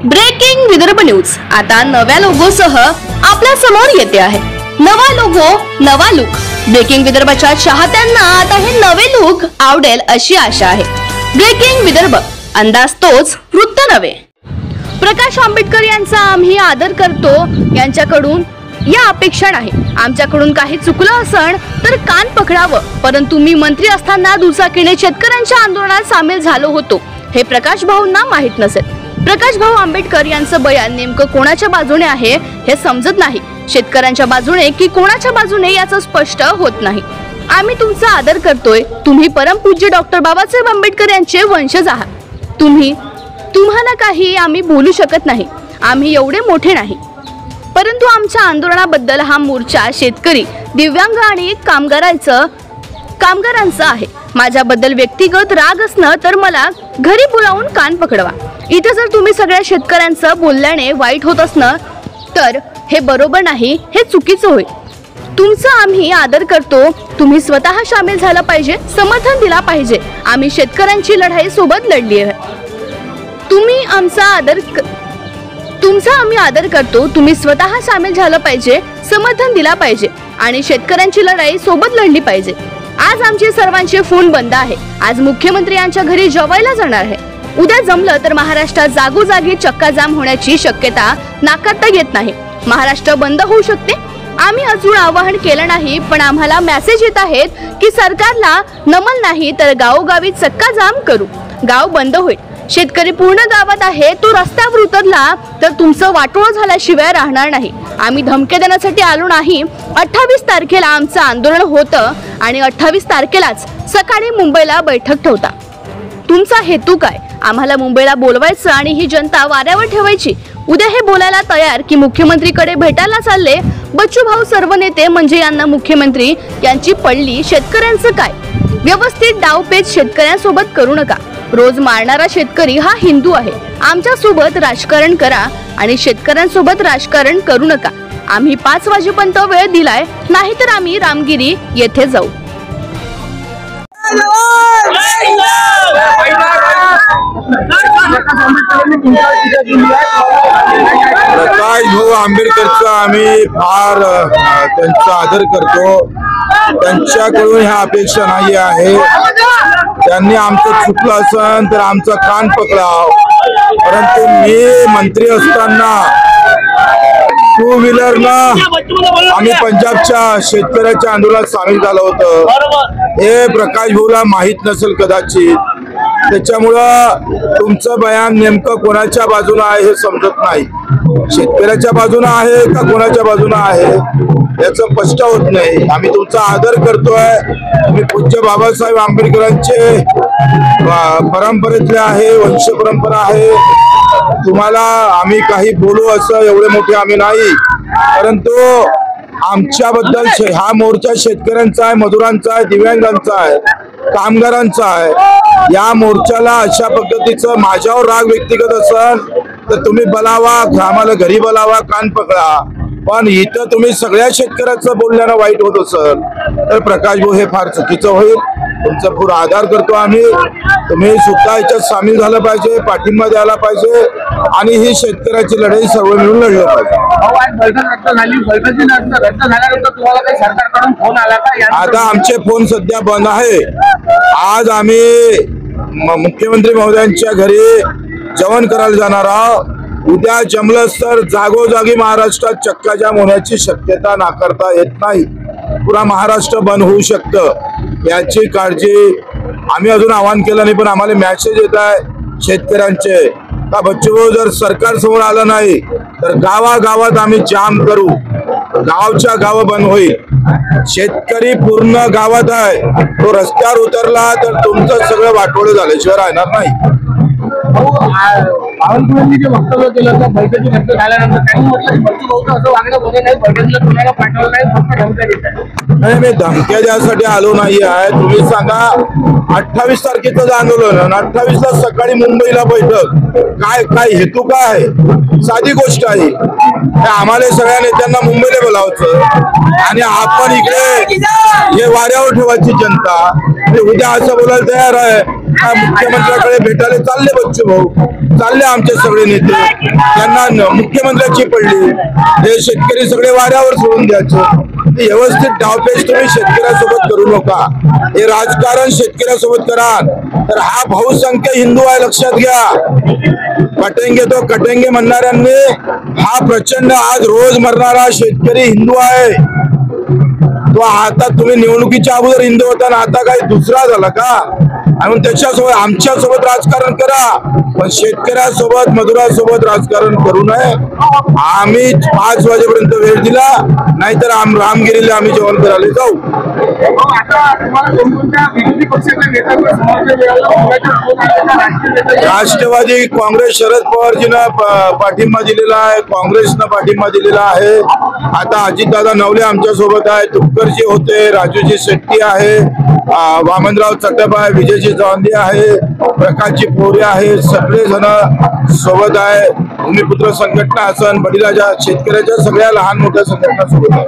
Breaking Vidarbha news आता नव्या लोगोसह आपल्या समोर येते आहे। नवा लोगो, नवा लुक। ब्रेकिंग विदर्भाच्या चाहत्यांना आता हे नवे लुक आवडेल अशी आशा आहे। ब्रेकिंग विदर्भ, अंदाज तोच, वृत्त नवे। प्रकाश आंबेडकर यांचा आम्ही आदर करतो, यांच्याकडून या अपेक्षा नाही। आमच्याकडून काही चुकलं असन तर कान पकडावं, परंतु मी मंत्री असताना दुचाकीने शेतकऱ्यांच्या आंदोलनात सामील झालो होतो हे प्रकाश भाऊंना माहित नसेल। प्रकाश भाऊ आंबेडकर यांचं बयान नेमकं कोणाच्या बाजूने आहे हे समजत नाही। शेतकऱ्यांच्या बाजूने की कोणाच्या बाजूने याचं स्पष्ट होत नाही। आम्ही तुमचा आदर करतोय, तुम्ही परमपूज्य डॉक्टर बाबासाहेब आंबेडकर यांचे वंशज आहात। तुम्हाला काही आम्ही बोलू शकत नाही, आम्ही एवढे मोठे नाही, परंतु आमच्या आंदोलनाबद्दल हा मोर्चा शेतकरी, दिव्यांग आणि कामगारांचा आहे। माझ्याबद्दल व्यक्तिगत राग असणं तर मला घरी बोलावून कान पकडवा। इथे जर तुम्ही सगळ्या शेतकऱ्यांचं बोलल्याने वाईट होत असणं तर हे बरोबर नाही, हे चुकीचं होईल। तुमचा आम्ही आदर करतो, तुम्ही स्वतः सामील झाला पाहिजे, समर्थन दिला पाहिजे। आम्ही शेतकऱ्यांची लढाई सोबत लढली आहे। तुमचा आम्ही आदर करतो, तुम्ही स्वतः सामील झालं पाहिजे, समर्थन दिला पाहिजे आणि शेतकऱ्यांची लढाई सोबत लढली पाहिजे। आज आमचे सर्वांचे फोन बंद आहे। आज मुख्यमंत्री यांच्या घरी जेवायला जाणार आहे। उद्या जमलं तर महाराष्ट्रात जागोजागी चक्काजाम होण्याची शक्यता नाकारता येत नाही। महाराष्ट्र बंद होऊ शकते। आम्ही अजून आवाहन केलं नाही, पण आम्हाला मेसेज येत आहेत की सरकारला नमल नाही तर गावोगावी चक्काजाम करू, गाव बंद होईल। शेतकरी पूर्ण गावात आहे, तो रस्त्यावर उतरला तर तुमचं वाटोळ झाल्याशिवाय राहणार नाही। आम्ही धमके देण्यासाठी आलो नाही। 28 तारखेला आमचं आंदोलन होतं आणि 28 तारखेलाच सकाळी मुंबईला बैठक ठेवता। तुमचा हेतू काय? आम्हाला मुंबईला बोलवायचं आणि ही जनता वाऱ्यावर ठेवायची। उद्या हे बोलायला तयार की मुख्यमंत्रीकडे भेटायला चालले। बच्चू भाऊ सर्व नेते म्हणजे यांना मुख्यमंत्री यांची पडली। शेतकऱ्यांचं काय? व्यवस्थित डावपेच शेतकऱ्यांसोबत करू नका। रोज मारणारा शेतकरी हा हिंदू आहे। आमच्या सोबत राजकारण करा आणि शेतकऱ्यांसोबत राजकारण करू नका। आम्ही 5 वाजेपर्यंत वेळ दिलाय, नाहीतर आम्ही रामगिरी येथे जाऊ। प्रकाश भाऊ आंबेडकरचा आम्ही फार त्यांचा आदर करतो। त्यांच्याकडून ह्या अपेक्षा नाही आहे। त्यांनी आमचं चुकलं असेल तर आमचा कान पकडाव, परंतु मी मंत्री असताना 2 व्हीलरनं आम्ही पंजाबच्या शेतकऱ्याच्या आंदोलनात सामील झालो होतो। हे प्रकाश भाऊला माहित नसेल कदाचित, त्याच्यामुळं तुमचं बयान नेमकं कोणाच्या बाजूने आहे हे समजत नाही। शेतकऱ्याच्या बाजूने आहे का कोणाच्या बाजूने आहे याचं स्पष्ट होत नाही। आम्ही तुमचा आदर करतोय, तुम्ही पूज्य बाबासाहेब आंबेडकरांचे परंपरेतले आहे, वंश परंपरा आहे। तुम्हाला आम्ही काही बोलू असं एवढे मोठे आम्ही नाही, परंतु आमच्याबद्दल हा मोर्चा शेतकऱ्यांचा आहे, मजुरांचा आहे, दिव्यांगांचा आहे, कामगारांचा आहे। या मोर्चाला अशा पद्धतीचं माझ्यावर राग व्यक्तिगत असेल तर तुम्ही बोलावा, आम्हाला घरी बोलावा, कान पकडा, पण इथं तुम्ही सगळ्या शेतकऱ्याचं बोलण्यानं वाईट होत असेल तर प्रकाश भाऊ हे फार चुकीचं होईल। तुमचा पूर्ण आदर करतो आम्ही। तुम्ही सुद्धा याच्यात सामील झालं पाहिजे, पाठिंबा द्यायला पाहिजे आणि ही शेतकऱ्याची लढाई सर्व मिळून लढलं पाहिजे। आता आमचे फोन सध्या बंद आहे। आज आम्ही मुख्यमंत्री महोदयांच्या घरी जेवण करायला जाणार आहोत। उद्या जमलं तर जागोजागी महाराष्ट्रात चक्काजाम होण्याची शक्यता नाकारता येत नाही। पुरा महाराष्ट्र बंद होऊ शकतं याची काळजी आम्ही अजून आवाहन केलं नाही, पण आम्हाला मेसेज येत आहे शेतकऱ्यांचे का बच्चू भाऊ जर सरकार समोर आलं नाही तर गावागावात आम्ही जाम करू, गावच्या गाव बंद होईल। शेतकरी पूर्ण गावात आहे, तो रस्त्यावर उतरला तर तुमचं सगळं वाटोळं झाल्याशिवाय राहणार नाही। बावनकुळेंनी जे वक्तव्य केलं तर बैठकी रद्द झाल्यानंतर त्यांनी म्हटलं बच्चू भाऊचं असं वागणं बरं नाही, बैठकीला तुम्हाला पाठवलं नाही, फक्त धमक्या देत आहे। नाही, मी धमक्या द्यासाठी आलो नाही आहे। तुम्ही सांगा 28 तारखेचं आंदोलन आणि 28 ला सकाळी मुंबईला बैठक, काय काय हेतू काय आहे? साधी गोष्ट आहे, आम्हाला सगळ्या नेत्यांना मुंबईला बोलावचं आणि आपण इकडे हे वाऱ्यावर ठेवायची जनता। उद्या असं बोलायला तयार आहे मुख्यमंत्र्याकडे भेटायला चालले बच्चू भाऊ, चालले आमचे सगळे नेते. त्यांना मुख्यमंत्र्याची पडली, हे शेतकरी सगळे वाऱ्यावर सोडून द्यायचं. व्यवस्थित डावपेच तुम्ही शेतकऱ्यासोबत करू नका. हे राजकारण शेतकऱ्यासोबत करा तर हा बहुसंख्य हिंदू आहे, लक्षात घ्या. कटेंगे तो कटेंगे म्हणणाऱ्यांनी हा प्रचंड आज रोज मरणारा शेतकरी हिंदू आहे. तो आता तुम्ही निवडणुकीच्या अगोदर हिंदू होता ना, आता काही दुसरा झाला का? आणि त्याच्यासोबत आमच्यासोबत राजकारण करा, पण शेतकऱ्यासोबत मजुरासोबत राजकारण करू नये. आम्ही 5 वाजेपर्यंत वेळ दिला, नाहीतर रामगिरीला आम्ही जेवण करायला जाऊ. राष्ट्रवादी काँग्रेस शरद पवारजीनं पाठिंबा दिलेला आहे, काँग्रेसनं पाठिंबा दिलेला आहे. आता अजितदादा नवले आमच्या सोबत आहे, तुपकरजी होते, राजूजी शेट्टी आहे, वामनराव चटप आहे, विजयजी जावंदे आहे, प्रकाशजी पोरे आहे, सगळे जण सोबत आहे. भूमिपुत्र संघटना असन, बडीराजा शेतकऱ्याच्या सगळ्या लहान मोठ्या संघटना सोबत आहे.